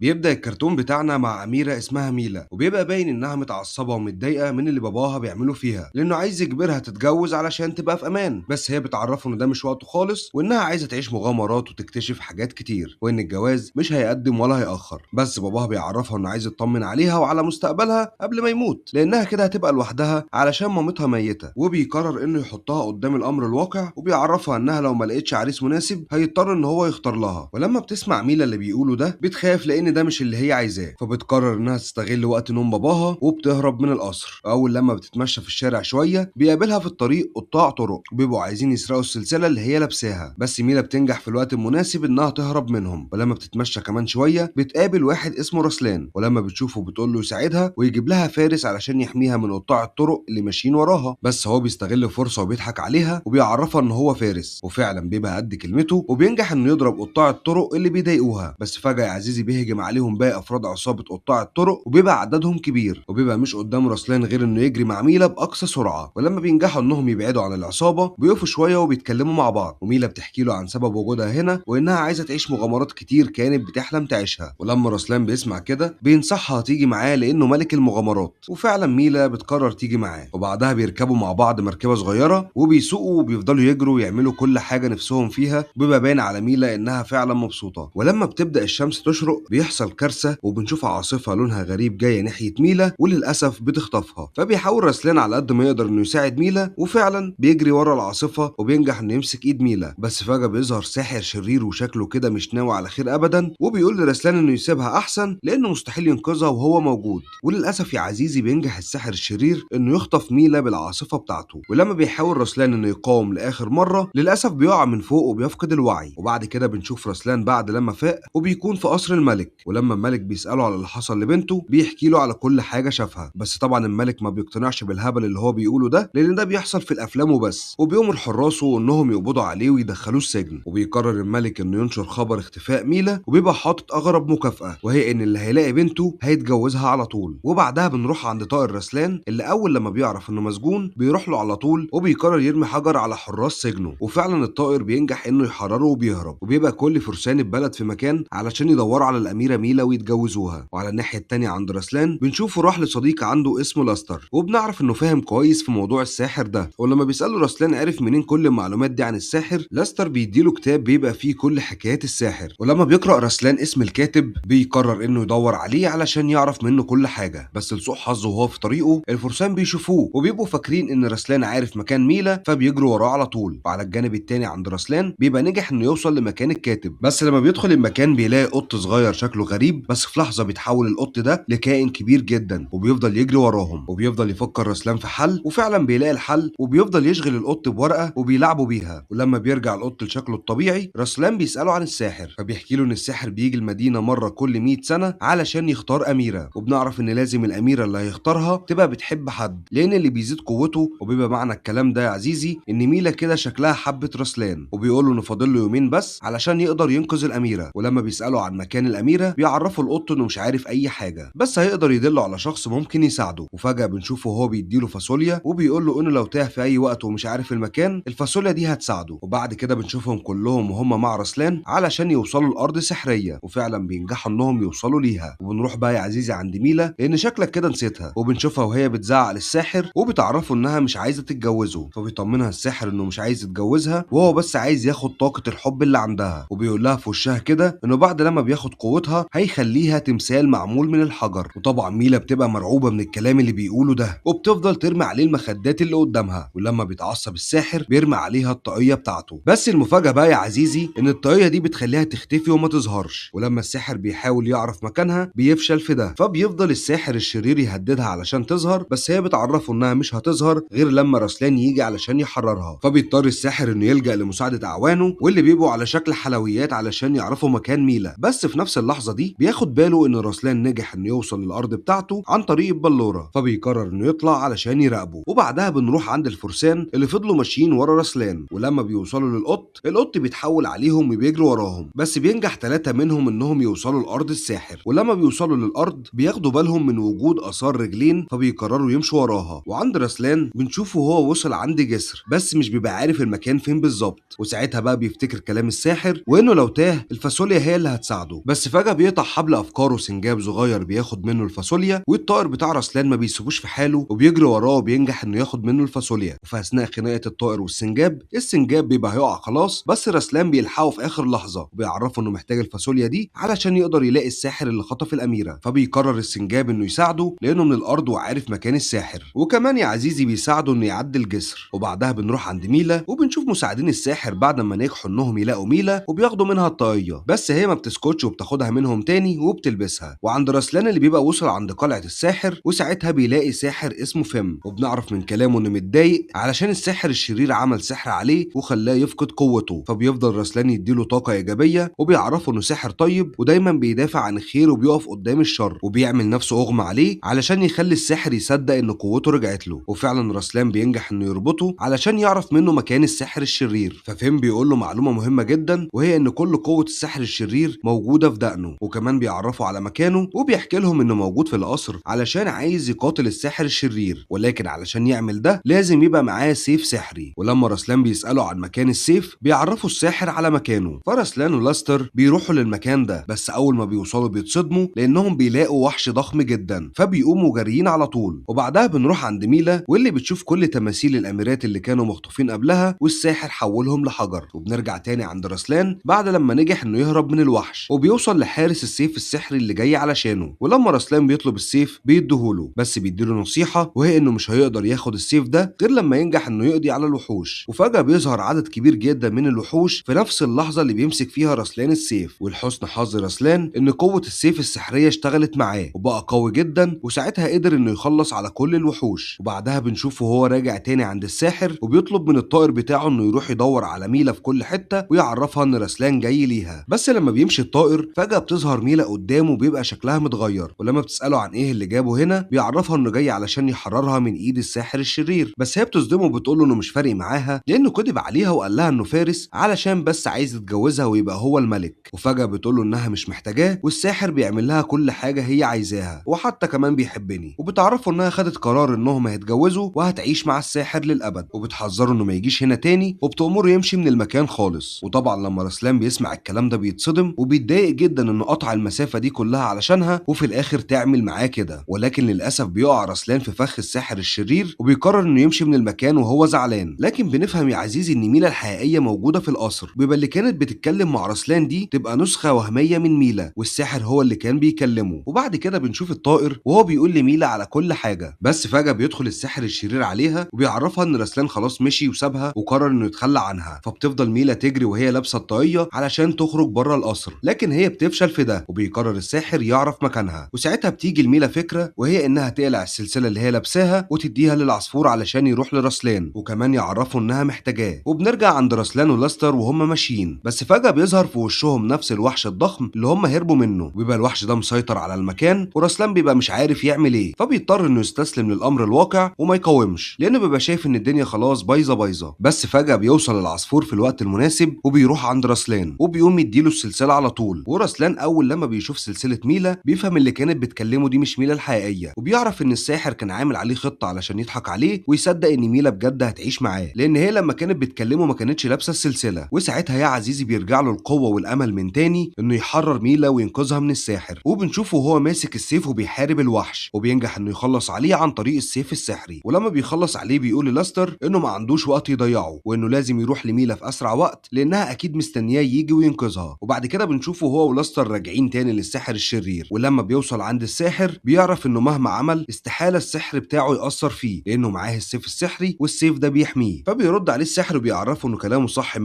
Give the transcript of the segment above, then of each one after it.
بيبدأ الكرتون بتاعنا مع أميرة اسمها ميلا، وبيبقى باين إنها متعصبة ومتضايقة من اللي باباها بيعمله فيها، لأنه عايز يجبرها تتجوز علشان تبقى في أمان. بس هي بتعرفه إن ده مش وقته خالص، وإنها عايزة تعيش مغامرات وتكتشف حاجات كتير، وإن الجواز مش هيقدم ولا هيأخر. بس باباها بيعرفها إنه عايز يطمن عليها وعلى مستقبلها قبل ما يموت، لأنها كده هتبقى لوحدها علشان مامتها ميتة. وبيقرر إنه يحطها قدام الأمر الواقع، وبيعرفها إنها لو ما لقتش عريس مناسب هيضطر إن هو يختار لها. ولما بتسمع ميلا اللي بيقوله ده بتخاف، لأن ده مش اللي هي عايزاه. فبتقرر انها تستغل وقت نوم باباها وبتهرب من القصر. اول لما بتتمشى في الشارع شويه بيقابلها في الطريق قطاع طرق، وبيبقوا عايزين يسرقوا السلسله اللي هي لابساها. بس ميلا بتنجح في الوقت المناسب انها تهرب منهم. ولما بتتمشى كمان شويه بتقابل واحد اسمه رسلان، ولما بتشوفه بتقول له يساعدها ويجيب لها فارس علشان يحميها من قطاع الطرق اللي ماشيين وراها. بس هو بيستغل الفرصه وبيضحك عليها وبيعرفها ان هو فارس، وفعلا بيبقى قد كلمته وبينجح انه يضرب قطاع الطرق اللي بيضايقوها. بس فجاه يا عزيزي بيهجم عليهم باقي افراد عصابه قطاع الطرق، وبيبقى عددهم كبير، وبيبقى مش قدام رسلان غير انه يجري مع ميلا باقصى سرعه. ولما بينجحوا انهم يبعدوا عن العصابه بيقفوا شويه وبيتكلموا مع بعض، وميلا بتحكي له عن سبب وجودها هنا، وانها عايزه تعيش مغامرات كتير كانت بتحلم تعيشها. ولما رسلان بيسمع كده بينصحها تيجي معاه لانه ملك المغامرات. وفعلا ميلا بتقرر تيجي معاه، وبعدها بيركبوا مع بعض مركبه صغيره وبيسوقوا وبيفضلوا يجروا ويعملوا كل حاجه نفسهم فيها. وبيبقى باين على ميلا انها فعلا مبسوطه. ولما بتبدا الشمس تشرق بيحصل كارثه، وبنشوف عاصفه لونها غريب جايه ناحيه ميلا وللاسف بتخطفها. فبيحاول رسلان على قد ما يقدر انه يساعد ميلا، وفعلا بيجري ورا العاصفه وبينجح انه يمسك ايد ميلا. بس فجاه بيظهر ساحر شرير وشكله كده مش ناوي على خير ابدا، وبيقول لرسلان انه يسيبها احسن لانه مستحيل ينقذها وهو موجود. وللاسف يا عزيزي بينجح الساحر الشرير انه يخطف ميلا بالعاصفه بتاعته. ولما بيحاول رسلان انه يقاوم لاخر مره للاسف بيقع من فوق وبيفقد الوعي. وبعد كده بنشوف رسلان بعد لما فاق وبيكون في قصر الملك. ولما الملك بيساله على اللي حصل لبنته بيحكي له على كل حاجه شافها. بس طبعا الملك ما بيقتنعش بالهبل اللي هو بيقوله ده، لان ده بيحصل في الافلام وبس. وبيأمر حراسه انهم يقبضوا عليه ويدخلوه السجن. وبيقرر الملك انه ينشر خبر اختفاء ميلا، وبيبقى حاطط اغرب مكافاه، وهي ان اللي هيلاقي بنته هيتجوزها على طول. وبعدها بنروح عند طائر رسلان اللي اول لما بيعرف انه مسجون بيروح له على طول، وبيقرر يرمي حجر على حراس سجنه. وفعلا الطائر بينجح انه يحرره وبيهرب. وبيبقى كل فرسان البلد في مكان علشان يدوروا على الاميره ميلا ويتجوزوها. وعلى الناحيه التانيه عند رسلان بنشوفه راح لصديق عنده اسمه لاستر، وبنعرف انه فاهم كويس في موضوع الساحر ده. ولما بيساله رسلان عرف منين كل المعلومات دي عن الساحر، لاستر بيديله كتاب بيبقى فيه كل حكايات الساحر. ولما بيقرا رسلان اسم الكاتب بيقرر انه يدور عليه علشان يعرف منه كل حاجه. بس لسوء حظه وهو في طريقه الفرسان بيشوفوه وبيبقوا فاكرين ان رسلان عارف مكان ميلا، فبيجروا وراه على طول. وعلى الجانب التاني عند رسلان بيبقى نجح انه يوصل لمكان الكاتب. بس لما بيدخل المكان بيلاقي قط صغير شكله غريب، بس في لحظه بيتحول القط ده لكائن كبير جدا وبيفضل يجري وراهم. وبيفضل يفكر رسلان في حل، وفعلا بيلاقي الحل وبيفضل يشغل القط بورقه وبيلعبوا بيها. ولما بيرجع القط لشكله الطبيعي رسلان بيساله عن الساحر، فبيحكي له ان الساحر بيجي المدينه مره كل 100 سنه علشان يختار اميره. وبنعرف ان لازم الاميره اللي هيختارها تبقى بتحب حد، لان اللي بيزيد قوته. وبيبقى معنى الكلام ده يا عزيزي ان ميلا كده شكلها حبت رسلان، وبيقول له انه فاضل له يومين بس علشان يقدر ينقذ الاميره. ولما بيساله عن مكان الاميره بيعرفوا القط انه مش عارف اي حاجه، بس هيقدر يدله على شخص ممكن يساعده. وفجاه بنشوفه وهو بيديله فاصوليا وبيقول له انه لو تاه في اي وقت ومش عارف المكان الفاصوليا دي هتساعده. وبعد كده بنشوفهم كلهم وهم مع رسلان علشان يوصلوا لارض سحريه، وفعلا بينجحوا انهم يوصلوا ليها. وبنروح بقى يا عزيزي عند ميلا لان شكلك كده نسيتها، وبنشوفها وهي بتزعق للساحر وبتعرفه انها مش عايزه تتجوزه. فبيطمنها الساحر انه مش عايز يتجوزها وهو بس عايز ياخد طاقه الحب اللي عندها. وبيقول لها في وشها كده انه بعد لما بياخد قوتها هيخليها تمثال معمول من الحجر. وطبعا ميلا بتبقى مرعوبه من الكلام اللي بيقوله ده، وبتفضل ترمي عليه المخدات اللي قدامها. ولما بيتعصب الساحر بيرمي عليها الطاقيه بتاعته. بس المفاجاه بقى يا عزيزي ان الطاقيه دي بتخليها تختفي وما تظهرش. ولما الساحر بيحاول يعرف مكانها بيفشل في ده، فبيفضل الساحر الشرير يهددها علشان تظهر. بس هي بتعرفه انها مش هتظهر غير لما رسلان يجي علشان يحررها. فبيضطر الساحر انه يلجأ لمساعده اعوانه واللي بيبقوا على شكل حلويات علشان يعرفوا مكان ميلا. بس في نفس اللحظه دي بياخد باله ان رسلان نجح انه يوصل للارض بتاعته عن طريق البلوره، فبيقرر انه يطلع علشان يراقبه. وبعدها بنروح عند الفرسان اللي فضلوا ماشيين ورا رسلان. ولما بيوصلوا للقط القط بيتحول عليهم وبيجري وراهم، بس بينجح 3 منهم انهم يوصلوا لارض الساحر. ولما بيوصلوا للارض بياخدوا بالهم من وجود اثار رجلين، فبيقرروا يمشوا وراها. وعند رسلان بنشوفه وهو وصل عند جسر بس مش بيبقى عارف المكان فين بالظبط. وساعتها بقى بيفتكر كلام الساحر وانه لو تاه الفاصوليا هي اللي هتساعده. بس فجأة فجأة بيقطع حبل افكاره سنجاب صغير بياخد منه الفاصوليا، والطائر بتاع رسلان ما بيسيبوش في حاله وبيجري وراه وبينجح انه ياخد منه الفاصوليا. وفي اثناء خناقه الطائر والسنجاب، السنجاب بيبقى هيقع خلاص، بس رسلان بيلحقه في اخر لحظه وبيعرفه انه محتاج الفاصوليا دي علشان يقدر يلاقي الساحر اللي خطف الاميره. فبيقرر السنجاب انه يساعده لانه من الارض وعارف مكان الساحر، وكمان يا عزيزي بيساعده انه يعدي الجسر. وبعدها بنروح عند ميلا وبنشوف مساعدين الساحر بعد ما نجحوا انهم يلاقوا ميلا وبياخدوا منها الطاقيه، بس هي ما بتسكتش وبتاخدها منهم تاني وبتلبسها. وعند رسلان اللي بيبقى وصل عند قلعه الساحر، وساعتها بيلاقي ساحر اسمه فيم، وبنعرف من كلامه انه متضايق علشان الساحر الشرير عمل سحر عليه وخلاه يفقد قوته. فبيفضل رسلان يديله طاقه ايجابيه وبيعرفه انه ساحر طيب ودايما بيدافع عن الخير وبيقف قدام الشر، وبيعمل نفسه اغمى عليه علشان يخلي الساحر يصدق ان قوته رجعت له. وفعلا رسلان بينجح انه يربطه علشان يعرف منه مكان الساحر الشرير. ففيم بيقول له معلومه مهمه جدا، وهي ان كل قوه الساحر الشرير موجوده في دقنه، وكمان بيعرفه على مكانه وبيحكي لهم انه موجود في القصر علشان عايز يقاتل الساحر الشرير، ولكن علشان يعمل ده لازم يبقى معاه سيف سحري. ولما رسلان بيسأله عن مكان السيف بيعرفوا الساحر على مكانه، فرسلان ولاستر بيروحوا للمكان ده، بس اول ما بيوصلوا بيتصدموا لانهم بيلاقوا وحش ضخم جدا، فبيقوموا جاريين على طول. وبعدها بنروح عند ميلا واللي بتشوف كل تماثيل الاميرات اللي كانوا مخطوفين قبلها والساحر حولهم لحجر. وبنرجع تاني عند رسلان بعد لما نجح انه يهرب من الوحش، وبيوصل لحارس السيف السحري اللي جاي علشانه. ولما رسلان بيطلب السيف بيديهوله، بس بيديله نصيحه وهي انه مش هيقدر ياخد السيف ده غير لما ينجح انه يقضي على الوحوش. وفجاه بيظهر عدد كبير جدا من الوحوش في نفس اللحظه اللي بيمسك فيها رسلان السيف. ولحسن حظ رسلان ان قوه السيف السحريه اشتغلت معاه وبقى قوي جدا، وساعتها قدر انه يخلص على كل الوحوش. وبعدها بنشوفه وهو راجع تاني عند الساحر وبيطلب من الطائر بتاعه انه يروح يدور على ميلا في كل حته ويعرفها ان رسلان جاي ليها. بس لما بيمشي الطائر فجاه بتظهر ميلا قدامه وبيبقى شكلها متغير، ولما بتساله عن ايه اللي جابه هنا بيعرفها انه جاي علشان يحررها من ايد الساحر الشرير. بس هي بتصدمه وبتقول له انه مش فارق معاها لانه كذب عليها وقال لها انه فارس علشان بس عايز يتجوزها ويبقى هو الملك. وفجاه بتقول له انها مش محتاجاه والساحر بيعمل لها كل حاجه هي عايزاها، وحتى كمان بيحبني. وبتعرفه انها خدت قرار انهم هيتجوزوا وهتعيش مع الساحر للابد، وبتحذره انه ما يجيش هنا تاني وبتأمره يمشي من المكان خالص. وطبعا لما رسلان بيسمع الكلام ده بيتصدم وبيتضايق جدا انه قطع المسافه دي كلها علشانها وفي الاخر تعمل معاه كده. ولكن للاسف بيقع رسلان في فخ الساحر الشرير وبيقرر انه يمشي من المكان وهو زعلان. لكن بنفهم يا عزيزي ان ميلا الحقيقيه موجوده في القصر، بيبقى اللي كانت بتتكلم مع رسلان دي تبقى نسخه وهميه من ميلا، والساحر هو اللي كان بيكلمه. وبعد كده بنشوف الطائر وهو بيقول لميلا على كل حاجه، بس فجاه بيدخل الساحر الشرير عليها وبيعرفها ان رسلان خلاص مشي وسابها وقرر انه يتخلى عنها. فبتفضل ميلا تجري وهي لابسه الطاقيه علشان تخرج بره القصر، لكن هي بتفشل في ده وبيقرر الساحر يعرف مكانها. وساعتها بتيجي لميلا فكره وهي انها تقلع السلسله اللي هي لابساها وتديها للعصفور علشان يروح لرسلان وكمان يعرفه انها محتاجاه. وبنرجع عند رسلان ولاستر وهم ماشيين، بس فجاه بيظهر في وشهم نفس الوحش الضخم اللي هم هربوا منه، وبيبقى الوحش ده مسيطر على المكان ورسلان بيبقى مش عارف يعمل ايه، فبيضطر انه يستسلم للامر الواقع وما يقاومش لانه بيبقى شايف ان الدنيا خلاص بايظه. بس فجاه بيوصل العصفور في الوقت المناسب وبيروح عند رسلان وبيقوم يديله السلسله على طول. ورسلان اول لما بيشوف سلسله ميلا بيفهم اللي كانت بتكلمه دي مش ميلا الحقيقيه، وبيعرف ان الساحر كان عامل عليه خطه علشان يضحك عليه ويصدق ان ميلا بجد هتعيش معاه، لان هي لما كانت بتكلمه ما كانتش لابسه السلسله. وساعتها يا عزيزي بيرجع له القوه والامل من تاني انه يحرر ميلا وينقذها من الساحر. وبنشوفه وهو ماسك السيف وبيحارب الوحش وبينجح انه يخلص عليه عن طريق السيف السحري. ولما بيخلص عليه بيقول للاستر انه ما عندوش وقت يضيعه وانه لازم يروح لميلا في اسرع وقت لانها اكيد مستنياه يجي وينقذها. وبعد كده بنشوفه هو ولاستر راجعين تاني للساحر الشرير، ولما بيوصل عند الساحر بيعرف انه مهما عمل استحاله السحر بتاعه يأثر فيه لانه معاه السيف السحري والسيف ده بيحميه. فبيرد عليه الساحر وبيعرفه انه كلامه صح 100%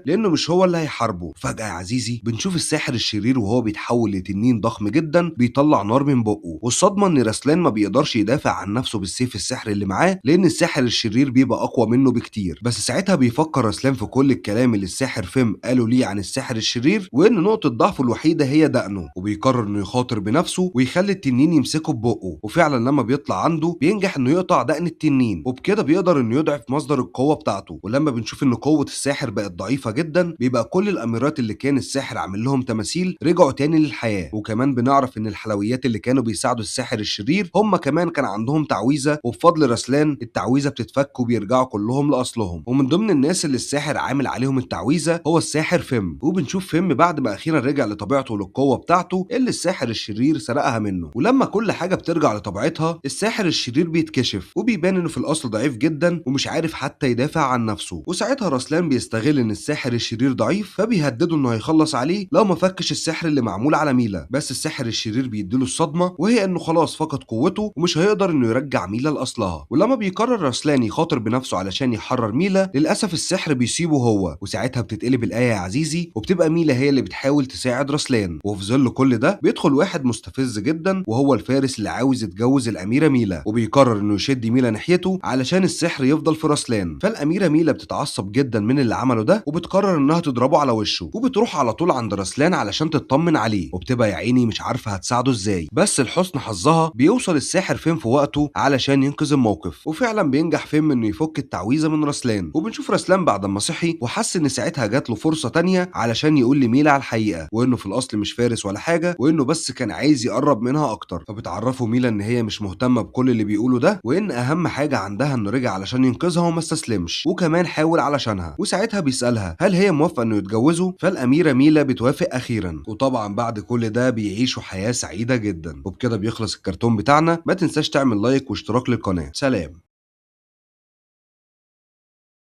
لانه مش هو اللي هيحاربه. فجأة يا عزيزي بنشوف الساحر الشرير وهو بيتحول لتنين ضخم جدا بيطلع نار من بقه، والصدمه ان رسلان ما بيقدرش يدافع عن نفسه بالسيف السحري اللي معاه لان الساحر الشرير بيبقى اقوى منه بكتير. بس ساعتها بيفكر رسلان في كل الكلام اللي الساحر فيم قاله ليه عن الساحر الشرير وان نقطه ضعفه الوحيده هي دقنه، وبيقرر انه يخاطر بنفسه ويخلي التنين يمسكه ببقه. وفعلا لما بيطلع عنده بينجح انه يقطع دقن التنين، وبكده بيقدر انه يضعف مصدر القوه بتاعته. ولما بنشوف ان قوه الساحر بقت ضعيفه جدا بيبقى كل الاميرات اللي كان الساحر عامل لهم تماثيل رجعوا تاني للحياه. وكمان بنعرف ان الحلويات اللي كانوا بيساعدوا الساحر الشرير هم كمان كان عندهم تعويذه، وبفضل رسلان التعويذه بتتفك وبيرجعوا كلهم لاصلهم. ومن ضمن الناس اللي الساحر عامل عليهم التعويذه هو الساحر فيم. وبنشوف فيم بعد ما اخيرا رجع لطبيعته وللقوة بتاعته اللي الساحر الشرير سرقها منه. ولما كل حاجة بترجع لطبيعتها الساحر الشرير بيتكشف وبيبان انه في الاصل ضعيف جدا ومش عارف حتى يدافع عن نفسه. وساعتها رسلان بيستغل ان الساحر الشرير ضعيف فبيهدده انه هيخلص عليه لو ما فكش السحر اللي معمول على ميلا. بس الساحر الشرير بيديله الصدمة وهي انه خلاص فقد قوته ومش هيقدر انه يرجع ميلا لاصلها. ولما بيقرر رسلان يخاطر بنفسه علشان يحرر ميلا للاسف السحر بيسيبه هو. وساعتها بتتقلب الايه يا عزيزي وبتبقى ميلا هي اللي بتحاول تساعد رسلان. وفي ظل كل ده بيدخل واحد مستفز جدا وهو الفارس اللي عاوز يتجوز الاميره ميلا، وبيقرر انه يشد ميلا ناحيته علشان السحر يفضل في رسلان. فالاميره ميلا بتتعصب جدا من اللي عمله ده وبتقرر انها تضربه على وشه، وبتروح على طول عند رسلان علشان تطمن عليه، وبتبقى يا عيني مش عارفه هتساعده ازاي. بس لحسن حظها بيوصل الساحر فين في وقته علشان ينقذ الموقف، وفعلا بينجح فين انه يفك التعويذه من رسلان. وبنشوف رسلان بعد ما صحي وحس ان ساعتها جات له فرصه تانية علشان يقول لميلا على الحقيقه، وانه في الاصل مش فارس ولا حاجه، وانه بس كان عايز يقرب منها اكتر. فبتعرفه ميلا ان هي مش مهتمه بكل اللي بيقوله ده، وان اهم حاجه عندها انه رجع علشان ينقذها وما استسلمش وكمان حاول علشانها. وساعتها بيسالها هل هي موافقه انه يتجوزوا، فالاميره ميلا بتوافق اخيرا. وطبعا بعد كل ده بيعيشوا حياه سعيده جدا. وبكده بيخلص الكرتون بتاعنا. ما تنساش تعمل لايك واشتراك للقناه. سلام.